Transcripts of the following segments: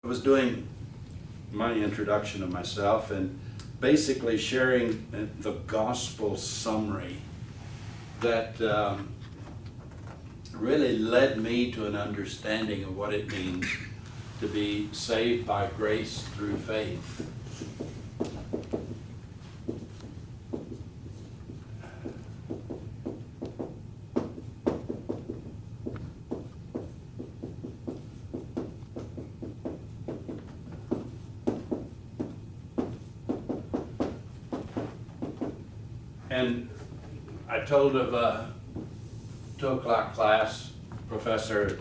I was doing my introduction of myself and basically sharing the gospel summary that really led me to an understanding of what it means to be saved by grace through faith. And I told of a 2 o'clock class, professor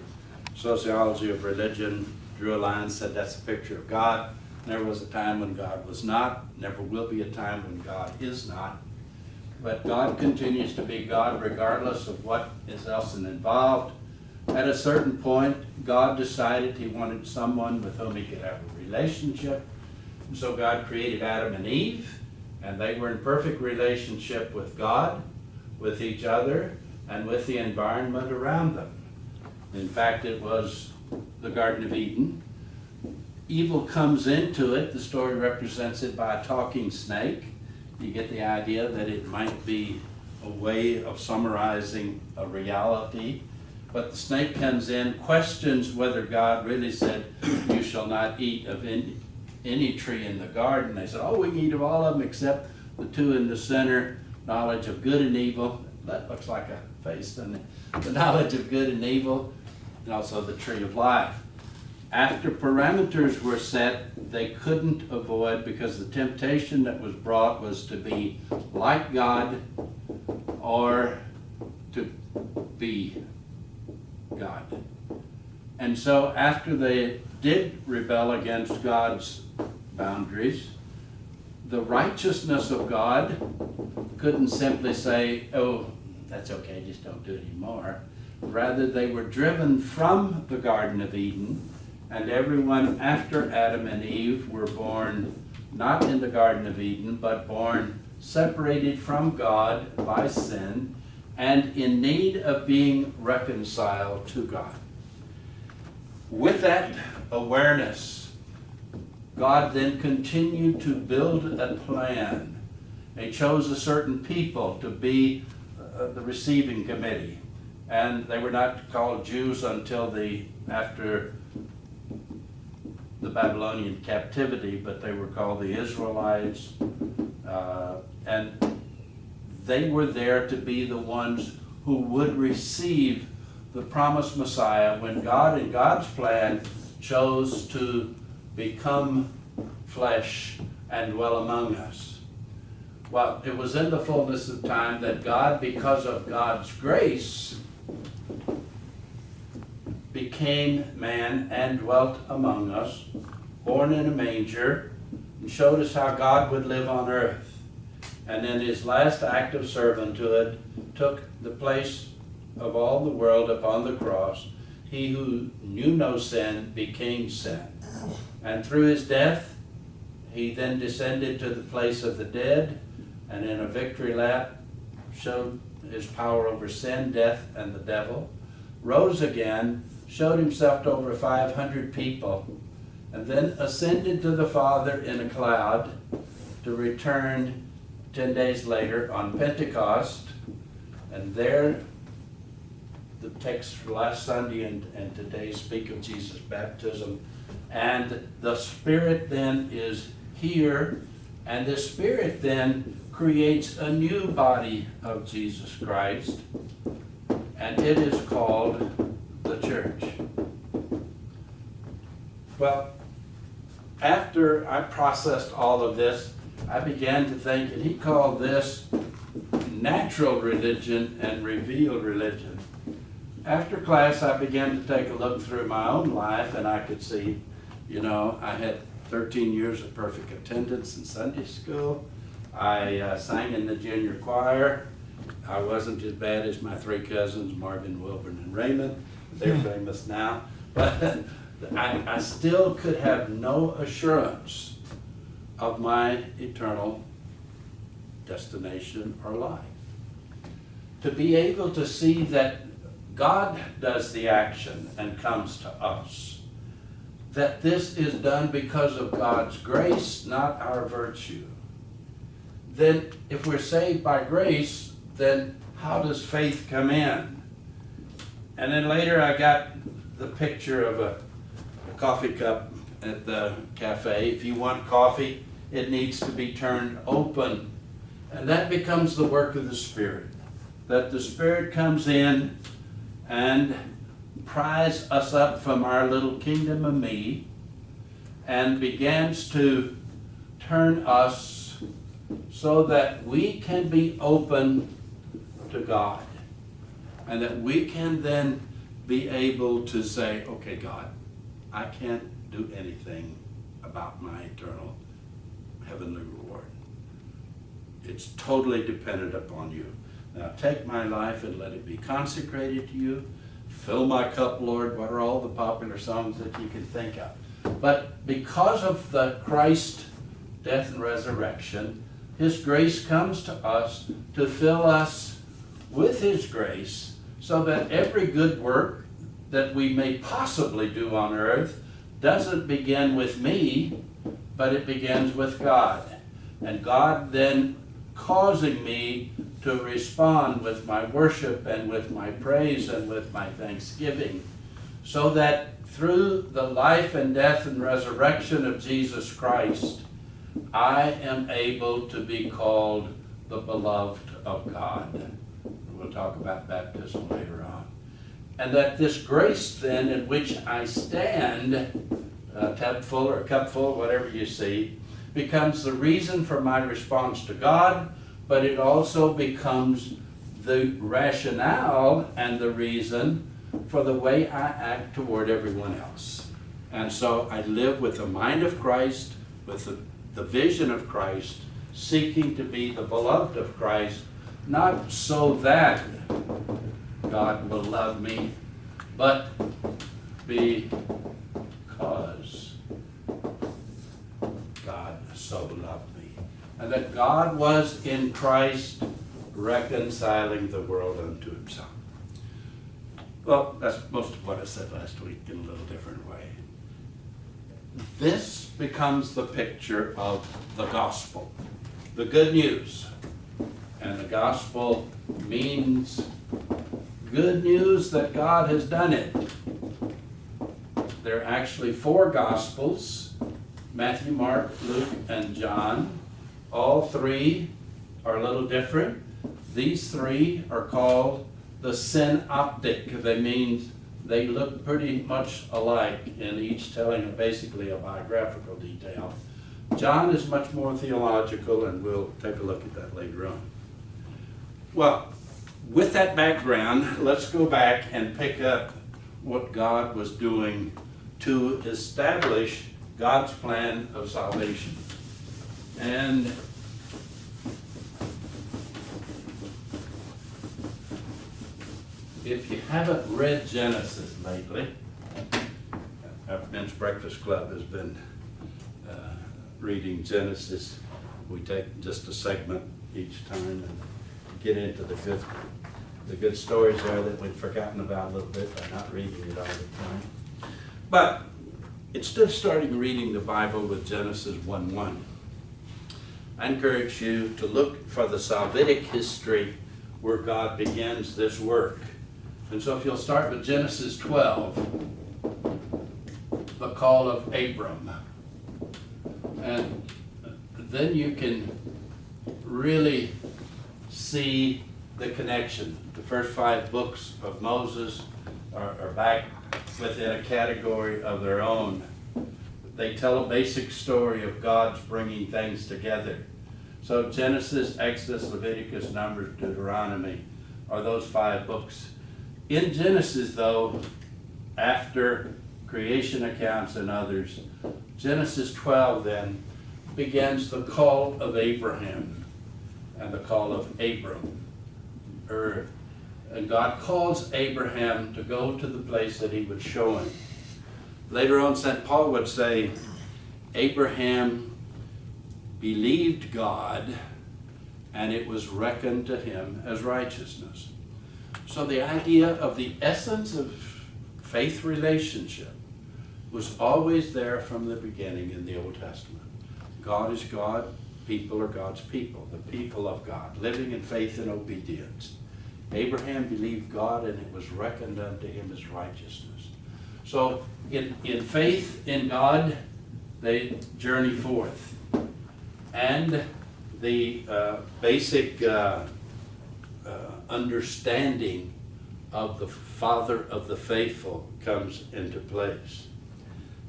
sociology of religion drew a line, said that's a picture of God. Never was a time when God was not, never will be a time when God is not. But God continues to be God regardless of what is else involved. At a certain point, God decided he wanted someone with whom he could have a relationship. And so God created Adam and Eve, and they were in perfect relationship with God, with each other, and with the environment around them. In fact, it was the Garden of Eden. Evil comes into it. The story represents it by a talking snake. You get the idea that it might be a way of summarizing a reality. But the snake comes in, questions whether God really said, you shall not eat of any tree in the garden. They said, oh, we can eat of all of them except the two in the center, knowledge of good and evil. That looks like a face, doesn't it? The knowledge of good and evil, and also the tree of life. After parameters were set, they couldn't avoid, because the temptation that was brought was to be like God or to be God. And so after they did rebel against God's boundaries, the righteousness of God couldn't simply say, oh, that's okay, just don't do it anymore. Rather, they were driven from the Garden of Eden, and everyone after Adam and Eve were born not in the Garden of Eden, but born separated from God by sin and in need of being reconciled to God. With that awareness, God then continued to build a plan. He chose a certain people to be the receiving committee. And they were not called Jews until after the Babylonian captivity, but they were called the Israelites. And they were there to be the ones who would receive the promised Messiah when God, in God's plan, chose to become flesh and dwell among us. Well, it was in the fullness of time that God, because of God's grace, became man and dwelt among us, born in a manger, and showed us how God would live on earth. And in his last act of servanthood, took the place of all the world upon the cross. He who knew no sin became sin. And through his death, he then descended to the place of the dead, and in a victory lap showed his power over sin, death, and the devil, rose again, showed himself to over 500 people, and then ascended to the Father in a cloud to return 10 days later on Pentecost. And there, the text for last Sunday and today speak of Jesus' baptism. And the Spirit then is here, and the Spirit then creates a new body of Jesus Christ, and it is called the church. Well, after I processed all of this, I began to think, and he called this natural religion and revealed religion. After class, I began to take a look through my own life, and I could see, I had 13 years of perfect attendance in Sunday school. I sang in the junior choir. I wasn't as bad as my three cousins, Marvin, Wilburn, and Raymond. They're famous now. But I still could have no assurance of my eternal destination or life. To be able to see that God does the action and comes to us. that this is done because of God's grace, not our virtue, then if we're saved by grace, then how does faith come in? And then later I got the picture of a coffee cup at the cafe. If you want coffee, it needs to be turned open. And that becomes the work of the Spirit. That the Spirit comes in and pries us up from our little kingdom of me and begins to turn us so that we can be open to God. And that we can then be able to say, okay, God, I can't do anything about my eternal heavenly reward. It's totally dependent upon you. Now take my life and let it be consecrated to you. Fill my cup, Lord. What are all the popular songs that you can think of? But because of the Christ death and resurrection, His grace comes to us to fill us with His grace so that every good work that we may possibly do on earth doesn't begin with me, but it begins with God. And God then causing me to respond with my worship and with my praise and with my thanksgiving, so that through the life and death and resurrection of Jesus Christ, I am able to be called the beloved of God. We'll talk about baptism later on. And that this grace then in which I stand, a tub full or a cup full, whatever you see, becomes the reason for my response to God, but it also becomes the rationale and the reason for the way I act toward everyone else. And so I live with the mind of Christ, with the vision of Christ, seeking to be the beloved of Christ, not so that God will love me, but because God so loved me. And that God was in Christ reconciling the world unto Himself. Well, that's most of what I said last week in a little different way. This becomes the picture of the gospel, the good news. And the gospel means good news that God has done it. There are actually 4 gospels: Matthew, Mark, Luke, and John. All 3 are a little different. These 3 are called the synoptic. They look pretty much alike in each telling basically a biographical detail. John is much more theological, and we'll take a look at that later on. Well, with that background, let's go back and pick up what God was doing to establish God's plan of salvation. And if you haven't read Genesis lately, our Men's Breakfast Club has been reading Genesis. We take just a segment each time and get into the good stories there that we've forgotten about a little bit by not reading it all the time. But instead of starting reading the Bible with Genesis 1:1, I encourage you to look for the Salvific history where God begins this work. And so if you'll start with Genesis 12, the call of Abram. And then you can really see the connection. The first 5 books of Moses are back within a category of their own. They tell a basic story of God's bringing things together. So Genesis, Exodus, Leviticus, Numbers, Deuteronomy are those 5 books. In Genesis, though, after creation accounts and others, Genesis 12 then begins the call of Abraham and the call of Abram. And God calls Abraham to go to the place that He would show him. Later on, St. Paul would say, Abraham believed God, and it was reckoned to him as righteousness. So the idea of the essence of faith relationship was always there from the beginning in the Old Testament. God is God, people are God's people, the people of God, living in faith and obedience. Abraham believed God, and it was reckoned unto him as righteousness. So in faith in God, they journey forth. And the basic understanding of the Father of the faithful comes into place.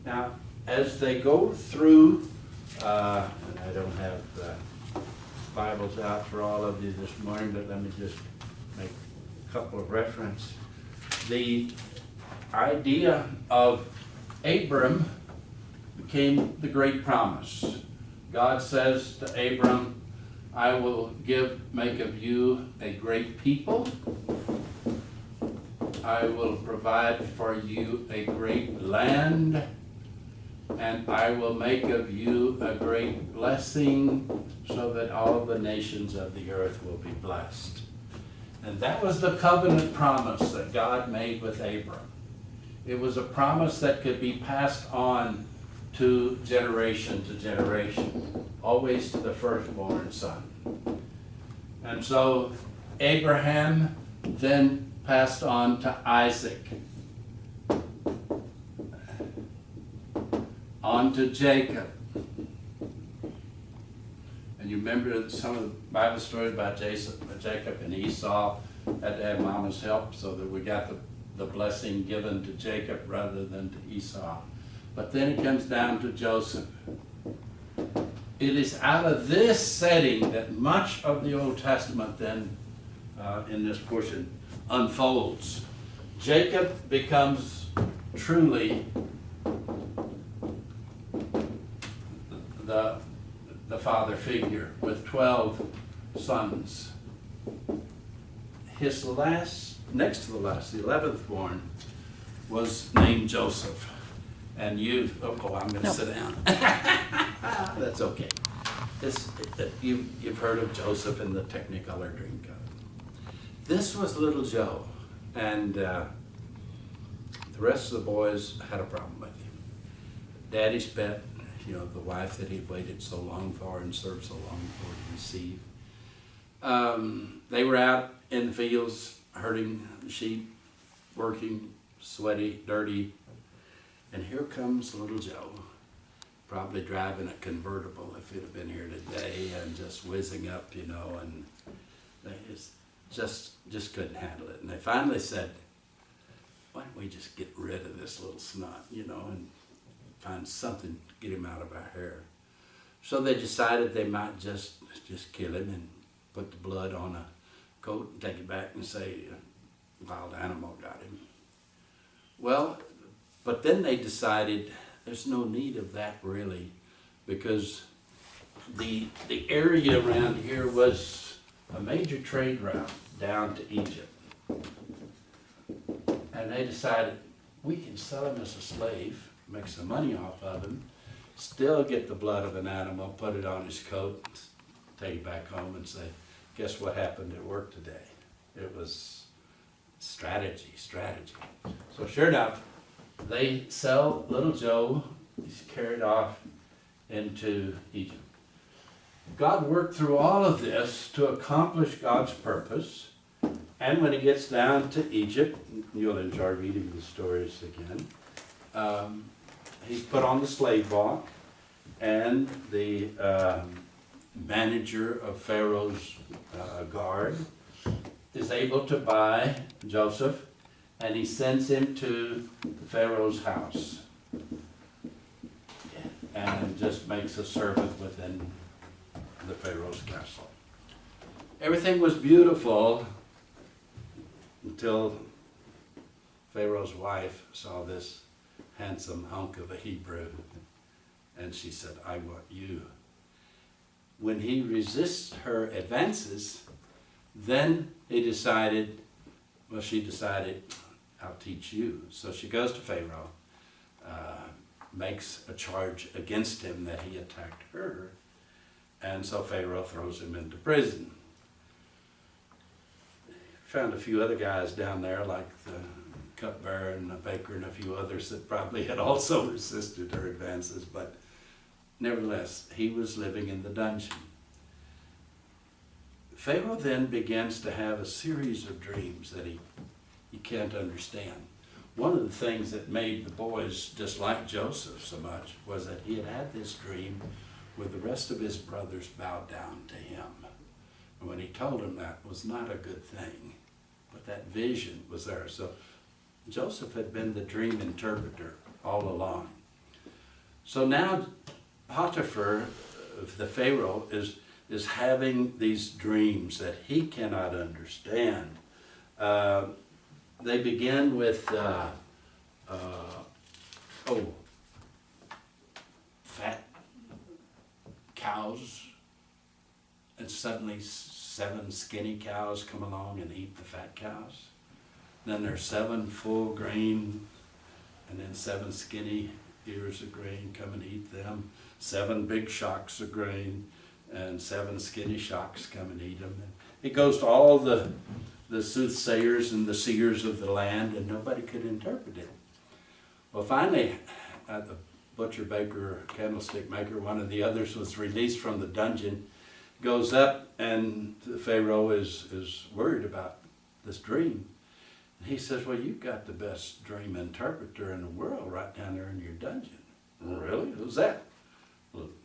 Now, as they go through, and I don't have the Bibles out for all of you this morning, but let me just make a couple of references. The idea of Abram became the great promise. God says to Abram, I will make of you a great people. I will provide for you a great land, and I will make of you a great blessing, so that all the nations of the earth will be blessed. And that was the covenant promise that God made with Abram. It was a promise that could be passed on to generation, always to the firstborn son. And so Abraham then passed on to Isaac, on to Jacob. And you remember some of the Bible stories about Jacob and Esau had to have Mama's help, so that we got the blessing given to Jacob rather than to Esau. But then it comes down to Joseph. It is out of this setting that much of the Old Testament then, in this portion, unfolds. Jacob becomes truly the father figure with 12 sons. His next to the last, the 11th born, was named Joseph. And I'm going to sit down. That's okay. You've heard of Joseph in the Technicolor Dreamcoat. This was little Joe, and the rest of the boys had a problem with him. Daddy's pet, the wife that he'd waited so long for and served so long for to receive. They were out in the fields herding sheep, working, sweaty, dirty. And here comes little Joe, probably driving a convertible if he'd have been here today, and just whizzing up, and they just couldn't handle it. And they finally said, why don't we just get rid of this little snot, and find something to get him out of our hair. So they decided they might just kill him and put the blood on a coat and take it back and say a wild animal got him. Well, but then they decided there's no need of that really, because the area around here was a major trade route down to Egypt. And they decided we can sell him as a slave, make some money off of him, still get the blood of an animal, put it on his coat, take it back home and say, guess what happened at work today? It was strategy. So sure enough, they sell little Joe. He's carried off into Egypt. God worked through all of this to accomplish God's purpose. And when he gets down to Egypt, you'll enjoy reading the stories again, he's put on the slave walk, and the manager of Pharaoh's guard is able to buy Joseph, and he sends him to Pharaoh's house and just makes a servant within the Pharaoh's castle. Everything was beautiful until Pharaoh's wife saw this handsome hunk of a Hebrew, and she said, I want you. When he resists her advances, then she decided, I'll teach you. So she goes to Pharaoh, makes a charge against him that he attacked her, and so Pharaoh throws him into prison. Found a few other guys down there, like the cupbearer and a baker and a few others that probably had also resisted her advances, but nevertheless, he was living in the dungeon. Pharaoh then begins to have a series of dreams that he can't understand. One of the things that made the boys dislike Joseph so much was that he had had this dream where the rest of his brothers bowed down to him. And when he told them that was not a good thing, but that vision was there. So Joseph had been the dream interpreter all along. So now Potiphar, the Pharaoh, is having these dreams that he cannot understand. They begin with fat cows, and suddenly 7 skinny cows come along and eat the fat cows. Then there's 7 full grain, and then 7 skinny ears of grain come and eat them. 7 big shocks of grain, and 7 skinny shocks come and eat them. And it goes to all the soothsayers and the seers of the land, and nobody could interpret it. Well, finally, the butcher, baker, candlestick maker, one of the others was released from the dungeon, goes up, and the Pharaoh is worried about this dream. And he says, well, you've got the best dream interpreter in the world right down there in your dungeon. Really? Who's that?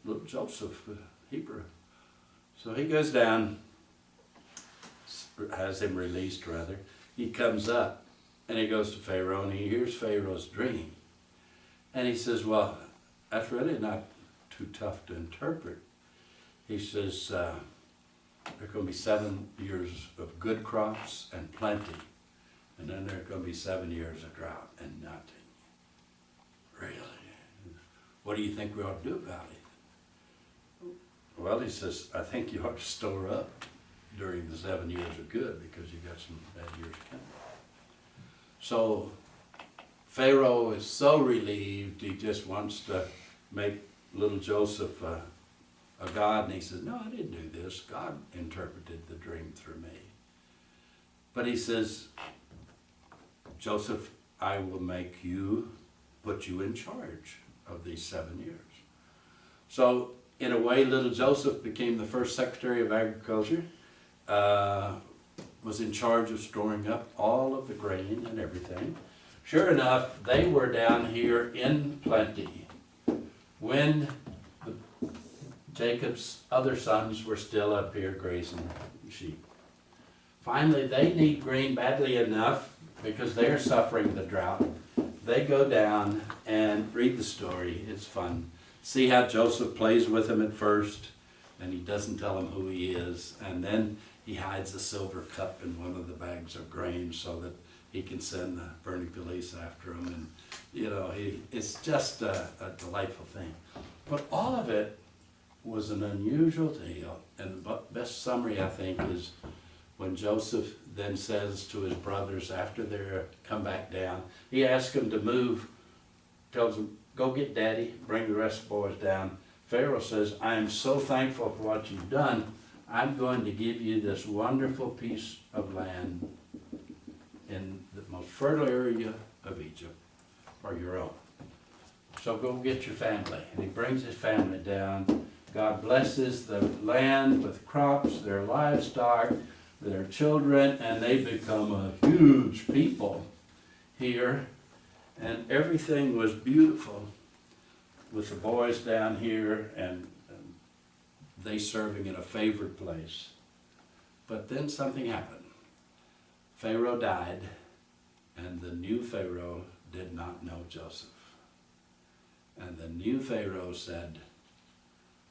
Little Joseph, Hebrew. So he goes down, has him released rather. He comes up and he goes to Pharaoh and he hears Pharaoh's dream. And he says, well, that's really not too tough to interpret. He says, there are going to be 7 years of good crops and plenty. And then there are going to be 7 years of drought and nothing. Really? What do you think we ought to do about it? Well, he says, I think you ought to store up during the 7 years of good, because you got some bad years coming. So Pharaoh is so relieved, he just wants to make little Joseph a god, and he says, no, I didn't do this. God interpreted the dream through me. But he says, Joseph, I will make you, put you in charge of these 7 years. So in a way, little Joseph became the first Secretary of Agriculture, was in charge of storing up all of the grain and everything. Sure enough, they were down here in plenty when Jacob's other sons were still up here grazing sheep. Finally, they need grain badly enough because they're suffering the drought. They go down and read the story. It's fun. See how Joseph plays with them at first, and he doesn't tell them who he is, and then he hides a silver cup in one of the bags of grain so that he can send the burning police after him. And you know, it's just a delightful thing. But all of it was an unusual deal, and the best summary, I think, is when Joseph then says to his brothers after they're come back down, he asks them to move, tells them, go get daddy, bring the rest of the boys down. Pharaoh says, I am so thankful for what you've done. I'm going to give you this wonderful piece of land in the most fertile area of Egypt for your own. So go get your family. And he brings his family down. God blesses the land with crops, their livestock, their children, and they become a huge people here. And everything was beautiful with the boys down here and they serving in a favored place. But then something happened. Pharaoh died, and the new Pharaoh did not know Joseph. And the new Pharaoh said,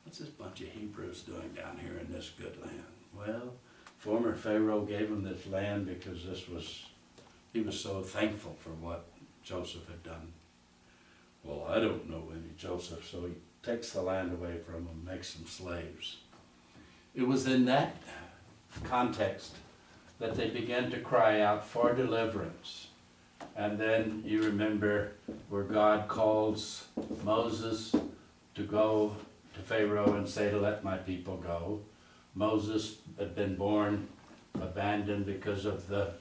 what's this bunch of Hebrews doing down here in this good land? Well, former Pharaoh gave him this land because he was so thankful for what Joseph had done. Well, I don't know any Joseph, so he takes the land away from them, makes them slaves. It was in that context that they began to cry out for deliverance. And then you remember where God calls Moses to go to Pharaoh and say to let my people go. Moses had been born abandoned because of the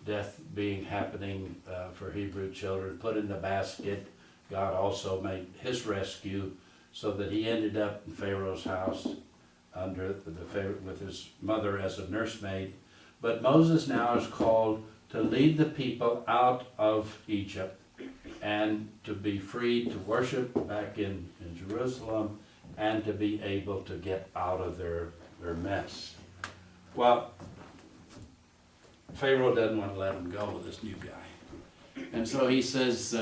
death being happening for Hebrew children, put in the basket. God also made his rescue so that he ended up in Pharaoh's house under with his mother as a nursemaid. But Moses now is called to lead the people out of Egypt and to be free to worship back in Jerusalem and to be able to get out of their mess. Well, Pharaoh doesn't want to let him go, this new guy. And so he says,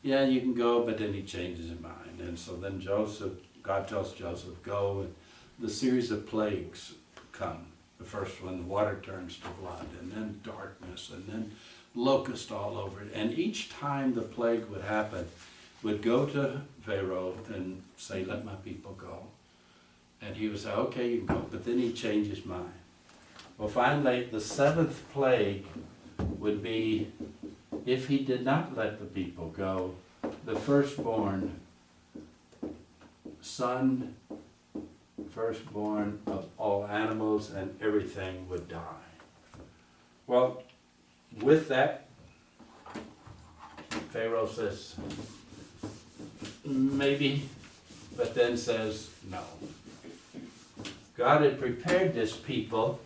yeah, you can go, but then he changes his mind. And so then God tells Joseph, go, and the series of plagues come. The first one, the water turns to blood, and then darkness, and then locust all over it. And each time the plague would happen, would go to Pharaoh and say, let my people go. And he would say, okay, you can go. But then he'd change his mind. Well, finally, the seventh plague would be, if he did not let the people go, the firstborn son, firstborn of all animals and everything would die. Well, with that, Pharaoh says, maybe, but then says no. God had prepared this people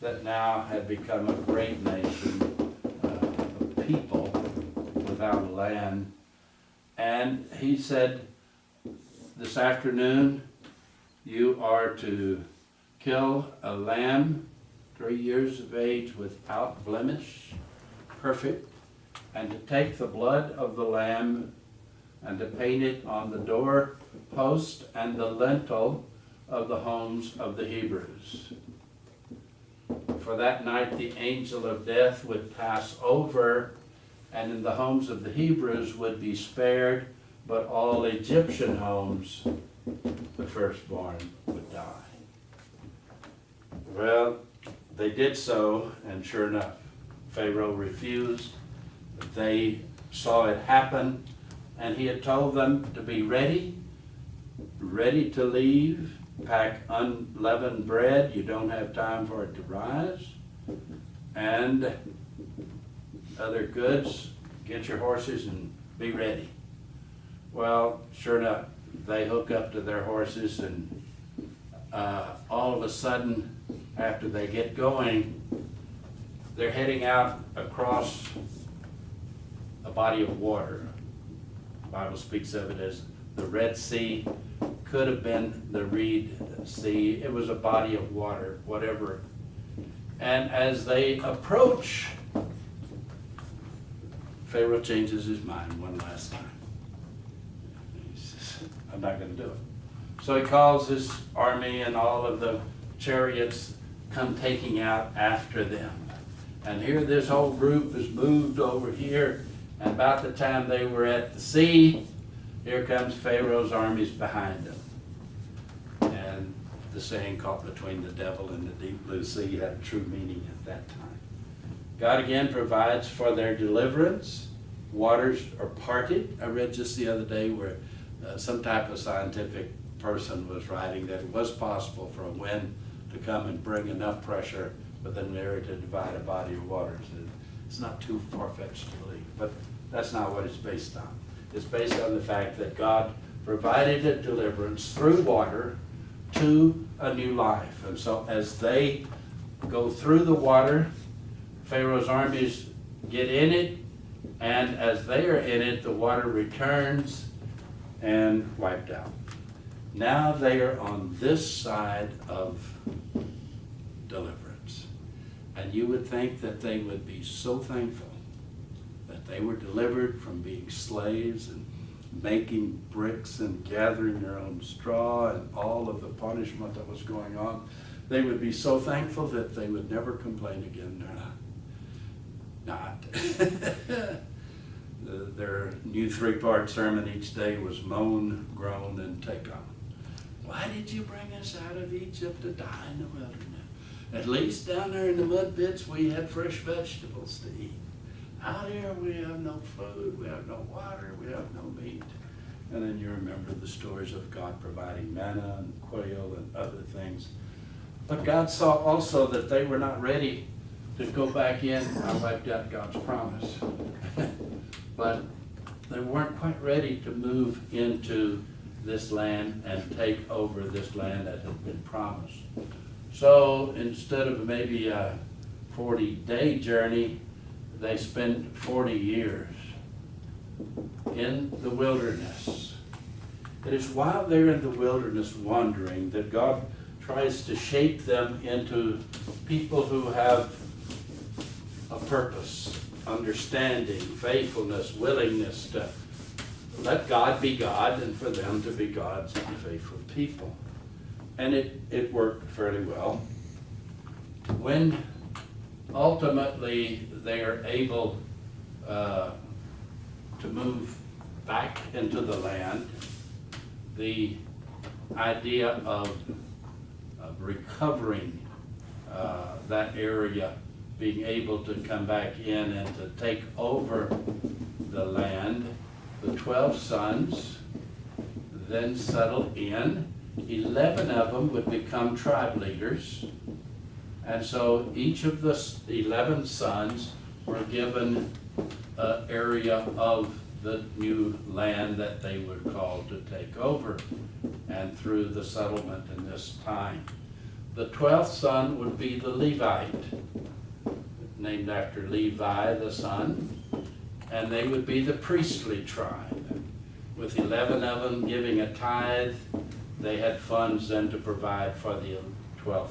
that now had become a great nation, a people without a land. And he said, this afternoon, you are to kill a lamb 3 years of age without blemish, perfect, and to take the blood of the lamb and to paint it on the door post and the lintel of the homes of the Hebrews. For that night the angel of death would pass over, and in the homes of the Hebrews would be spared, but all Egyptian homes, the firstborn would die. Well, they did so, and sure enough, Pharaoh refused. They saw it happen, and he had told them to be ready to leave, pack unleavened bread. You don't have time for it to rise. And other goods, get your horses and be ready. Well, sure enough, they hook up to their horses, and all of a sudden, after they get going, they're heading out across a body of water. The Bible speaks of it as the Red Sea. Could have been the Reed Sea. It was a body of water, whatever. And as they approach, Pharaoh changes his mind one last time. He says, I'm not going to do it. So he calls his army, and all of the chariots come taking out after them. And here this whole group is moved over here, and about the time they were at the sea, here comes Pharaoh's armies behind them. And the saying, caught between the devil and the deep blue sea, had a true meaning at that time. God again provides for their deliverance. Waters are parted. I read just the other day where some type of scientific person was writing that it was possible for a wind to come and bring enough pressure within an area to divide a body of waters. It's not too far-fetched to believe, but that's not what it's based on. It's based on the fact that God provided a deliverance through water to a new life. And so as they go through the water, Pharaoh's armies get in it, and as they are in it, the water returns and wiped out. Now they are on this side of deliverance. And you would think that they would be so thankful that they were delivered from being slaves and making bricks and gathering their own straw and all of the punishment that was going on. They would be so thankful that they would never complain again. They're not. Their new 3-part sermon each day was moan, groan, and take on. Why did you bring us out of Egypt to die in the wilderness? At least down there in the mud pits we had fresh vegetables to eat. Out here we have no food, we have no water, we have no meat. And then you remember the stories of God providing manna and quail and other things. But God saw also that they were not ready to go back in, I wiped out God's promise. But they weren't quite ready to move into this land and take over this land that had been promised. So instead of maybe a 40-day journey, they spent 40 years in the wilderness. It is while they're in the wilderness wandering that God tries to shape them into people who have a purpose, understanding, faithfulness, willingness to let God be God and for them to be God's faithful people. And it worked fairly well. When ultimately they are able to move back into the land, the idea of recovering that area, being able to come back in and to take over the land, the 12 sons then settled in. 11 of them would become tribe leaders. And so each of the 11 sons were given an area of the new land that they were called to take over, and through the settlement in this time. The 12th son would be the Levite, named after Levi the son, and they would be the priestly tribe. With 11 of them giving a tithe, they had funds then to provide for the 12th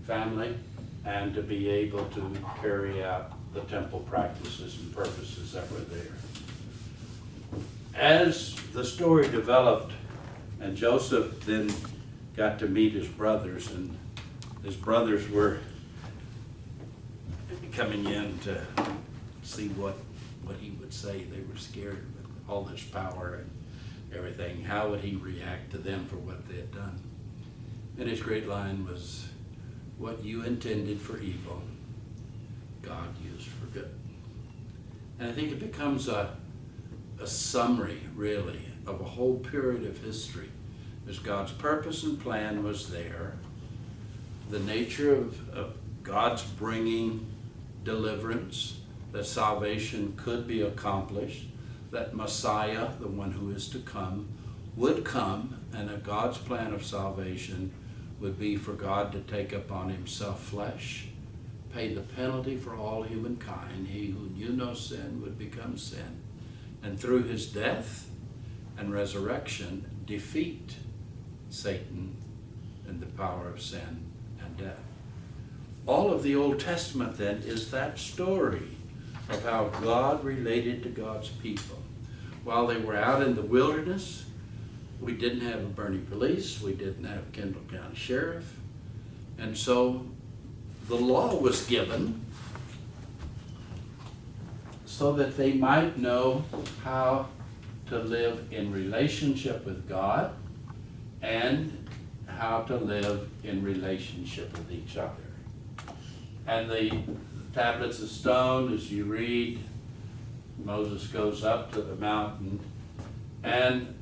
family and to be able to carry out the temple practices and purposes that were there. As the story developed, and Joseph then got to meet his brothers, and his brothers were coming in to see what he would say. They were scared with all this power and everything. How would he react to them for what they had done? And his great line was, "What you intended for evil, God used for good." And I think it becomes a summary, really, of a whole period of history. As God's purpose and plan was there, the nature of God's bringing deliverance, that salvation could be accomplished, that Messiah, the one who is to come, would come, and that God's plan of salvation would be for God to take upon himself flesh, pay the penalty for all humankind. He who knew no sin would become sin, and through his death and resurrection defeat Satan and the power of sin and death. All of the Old Testament then is that story of how God related to God's people. While they were out in the wilderness, we didn't have a Bernie police, we didn't have Kendall County Sheriff, and so the law was given so that they might know how to live in relationship with God and how to live in relationship with each other. And the tablets of stone, as you read, Moses goes up to the mountain, and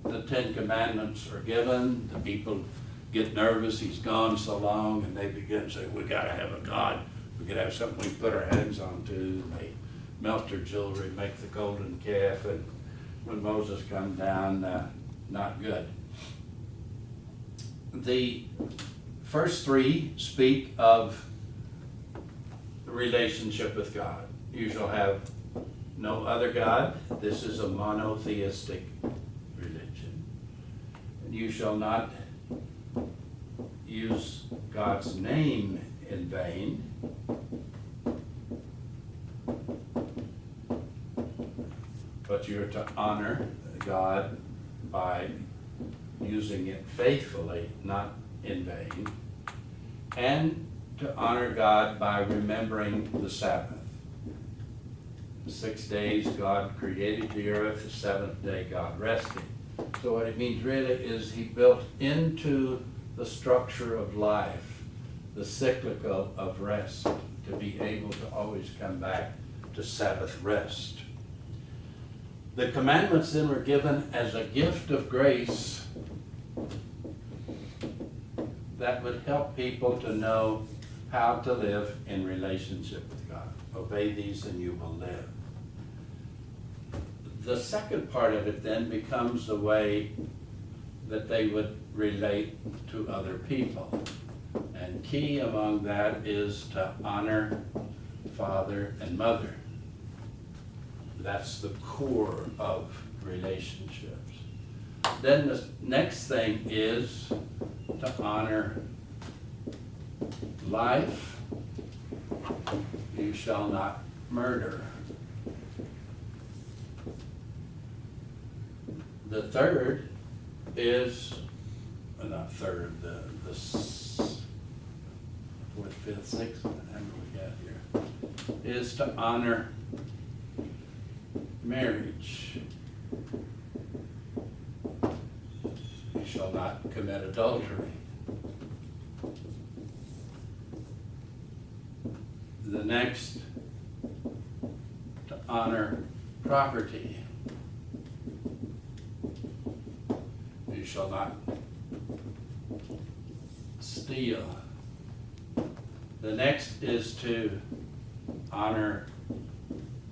the 10 Commandments are given. The people get nervous, he's gone so long, and they begin to say, we gotta have a God. We could have something we can put our hands on to. And they melt their jewelry, make the golden calf, and when Moses comes down, not good. The first 3 speak of the relationship with God. You shall have no other God. This is a monotheistic religion. And you shall not use God's name in vain. But you're to honor God by using it faithfully, not in vain. And to honor God by remembering the Sabbath. 6 days God created the earth, the 7th day God rested. So what it means really is he built into the structure of life the cyclical of rest, to be able to always come back to Sabbath rest. The commandments then were given as a gift of grace that would help people to know how to live in relationship with God. Obey these and you will live. The second part of it then becomes the way that they would relate to other people. And key among that is to honor father and mother. That's the core of relationships. Then the next thing is to honor life. You shall not murder. The third is, not third, the fourth, fifth, sixth, whatever we got here, is to honor marriage. You shall not commit adultery. The next, to honor property. You shall not steal. The next is to honor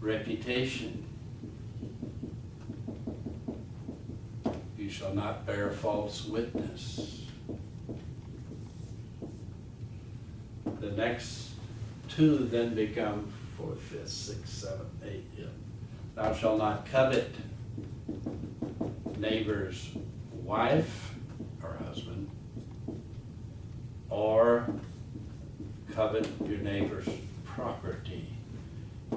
reputation. You shall not bear false witness. The next two then become fourth, fifth, sixth, seventh, eighth. Yeah. Thou shalt not covet neighbor's wife or husband, or covet your neighbor's property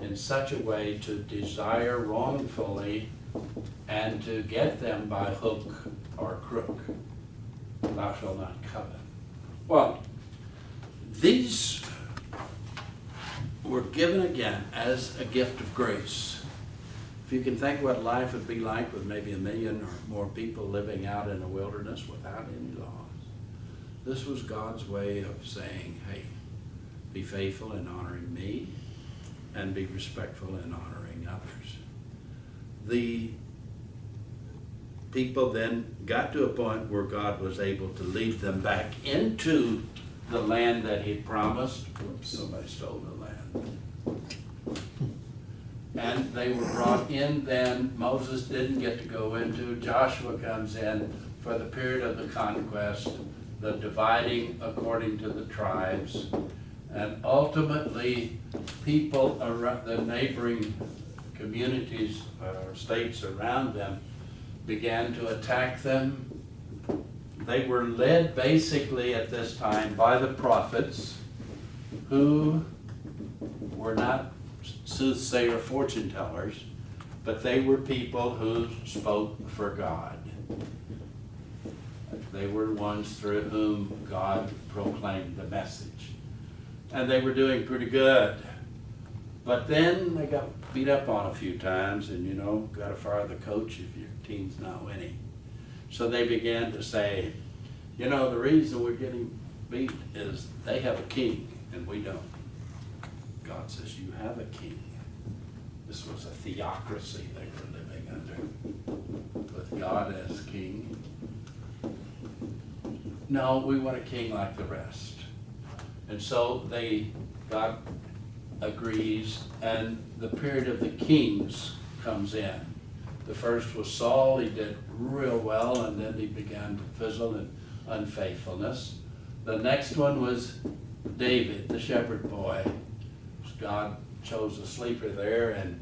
in such a way to desire wrongfully and to get them by hook or crook. Thou shalt not covet. Well, these were given again as a gift of grace. If you can think what life would be like with maybe 1 million or more people living out in the wilderness without any laws, this was God's way of saying, hey, be faithful in honoring me and be respectful in honoring others. The people then got to a point where God was able to lead them back into the land that he promised. Whoops, somebody stole the land. And they were brought in then. Moses didn't get to go into. Joshua comes in for the period of the conquest, the dividing according to the tribes. And ultimately, people around the neighboring communities or states around them began to attack them. They were led basically at this time by the prophets, who were not soothsayer fortune tellers, but they were people who spoke for God. They were ones through whom God proclaimed the message. And they were doing pretty good. But then they got beat up on a few times, and got to fire the coach if your team's not winning. So they began to say, the reason we're getting beat is they have a king and we don't. God says, you have a king. This was a theocracy they were living under, with God as king. No, we want a king like the rest. And so God agrees, and the period of the kings comes in. The first was Saul. He did real well, and then he began to fizzle in unfaithfulness. The next one was David, the shepherd boy. God chose a sleeper there, and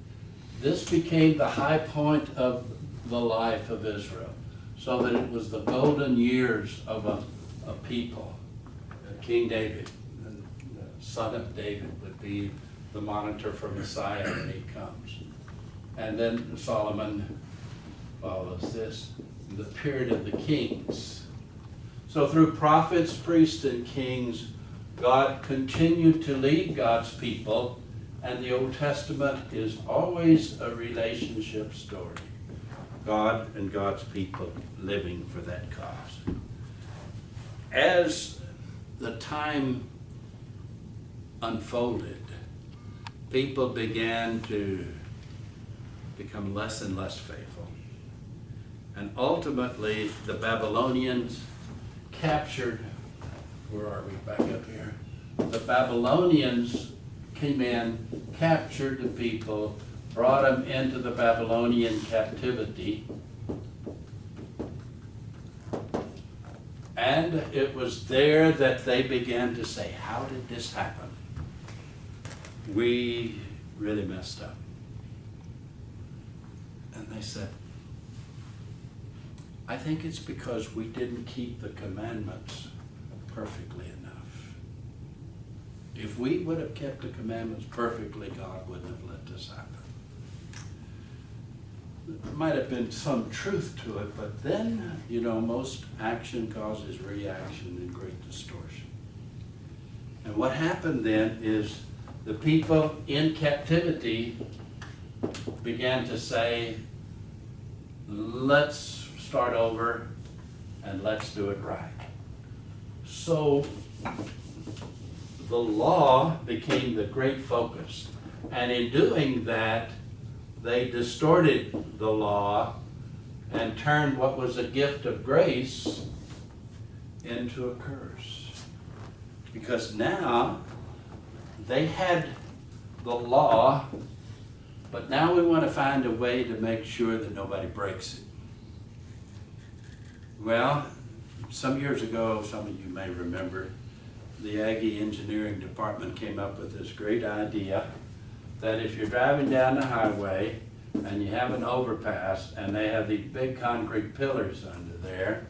this became the high point of the life of Israel, so that it was the golden years of a people. King David, the son of David, would be the monitor for Messiah when he comes. And then Solomon follows this, the period of the kings. So through prophets, priests, and kings, God continued to lead God's people, and the Old Testament is always a relationship story. God and God's people living for that cause. As the time unfolded, people began to become less and less faithful. And ultimately, the Babylonians captured where are we, back up here? The Babylonians came in, captured the people, brought them into the Babylonian captivity. And it was there that they began to say, how did this happen? We really messed up. And they said, I think it's because we didn't keep the commandments perfectly enough. If we would have kept the commandments perfectly, God wouldn't have let this happen. There might have been some truth to it, but then, most action causes reaction and great distortion. And what happened then is the people in captivity began to say, let's start over and let's do it right. So the law became the great focus. And in doing that, they distorted the law and turned what was a gift of grace into a curse. Because now they had the law, but now we want to find a way to make sure that nobody breaks it. Well, some years ago, some of you may remember, the Aggie Engineering Department came up with this great idea that if you're driving down the highway and you have an overpass and they have these big concrete pillars under there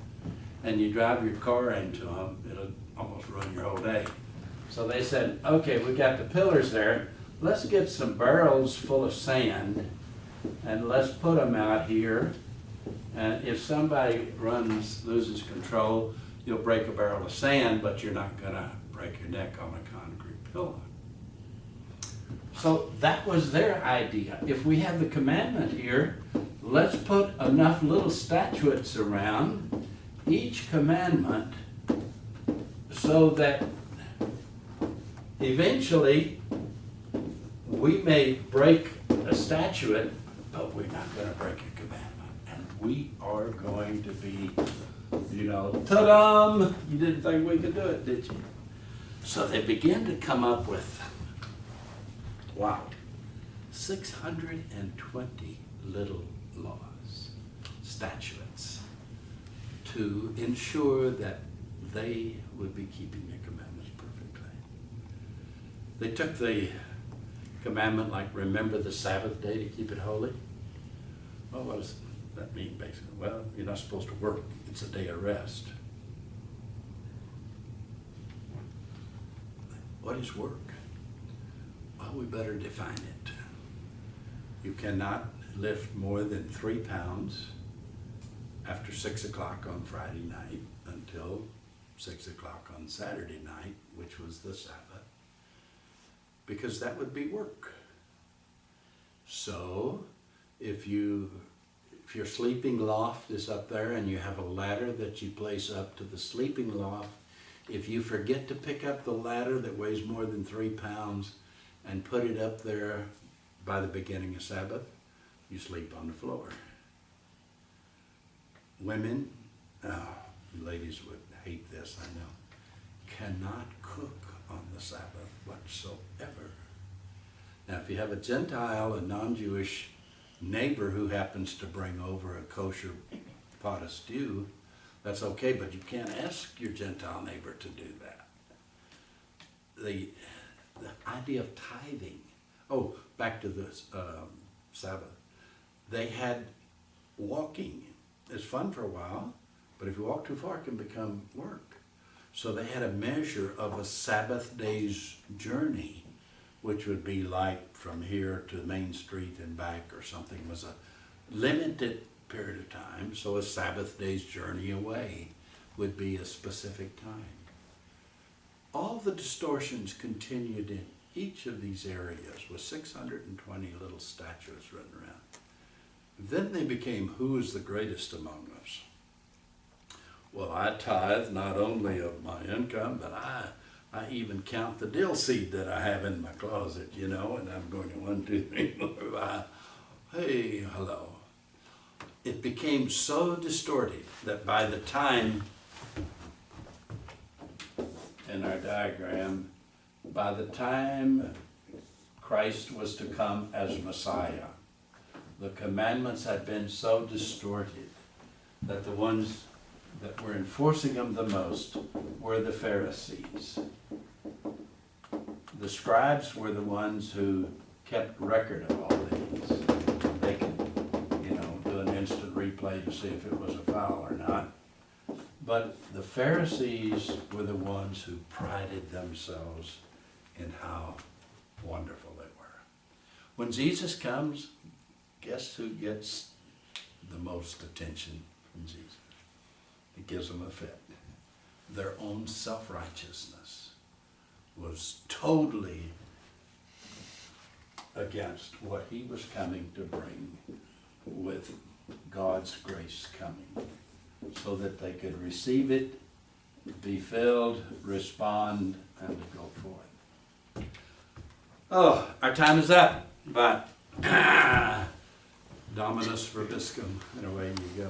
and you drive your car into them, it'll almost ruin your whole day. So they said, okay, we got the pillars there, let's get some barrels full of sand and let's put them out here, and if somebody loses control, you'll break a barrel of sand, but you're not gonna break your neck on a concrete pillar. So that was their idea. If we have the commandment here, let's put enough little statutes around each commandment so that eventually we may break a statute, but we're not going to break a commandment. And we are going to be, ta-da! You didn't think we could do it, did you? So they began to come up with, 620 little laws, statutes, to ensure that they would be keeping the commandments perfectly. They took the commandment like remember the Sabbath day to keep it holy. Well, what does that mean basically? Well, you're not supposed to work. It's a day of rest. What is work? Well, we better define it. You cannot lift more than 3 pounds after 6 o'clock on Friday night until 6 o'clock on Saturday night, which was the Sabbath, because that would be work. So if your sleeping loft is up there and you have a ladder that you place up to the sleeping loft, if you forget to pick up the ladder that weighs more than 3 pounds and put it up there by the beginning of Sabbath, you sleep on the floor. Women, ladies would hate this, I know, cannot cook on the Sabbath whatsoever. Now, if you have a Gentile, a non-Jewish neighbor who happens to bring over a kosher pot of stew, that's okay, but you can't ask your Gentile neighbor to do that. The idea of tithing. Oh, back to the Sabbath. They had walking. It's fun for a while, but if you walk too far, it can become work. So they had a measure of a Sabbath day's journey, which would be like from here to Main Street and back or something, was a limited period of time. So a Sabbath day's journey away would be a specific time. All the distortions continued in each of these areas with 620 little statues written around. Then they became, who is the greatest among us? Well, I tithe not only of my income, but I even count the dill seed that I have in my closet, and I'm going to 1, 2, 3, 4, 5. Hey, hello. It became so distorted that by the time in our diagram, by the time Christ was to come as Messiah, the commandments had been so distorted that the ones that were enforcing them the most were the Pharisees. The scribes were the ones who kept record of all these. They could, do an instant replay to see if it was a foul or not. But the Pharisees were the ones who prided themselves in how wonderful they were. When Jesus comes, guess who gets the most attention from Jesus? It gives them a fit. Their own self-righteousness was totally against what he was coming to bring, with God's grace coming, so that they could receive it, be filled, respond, and to go forth. Oh, our time is up, but Dominus vobiscum, and away you go.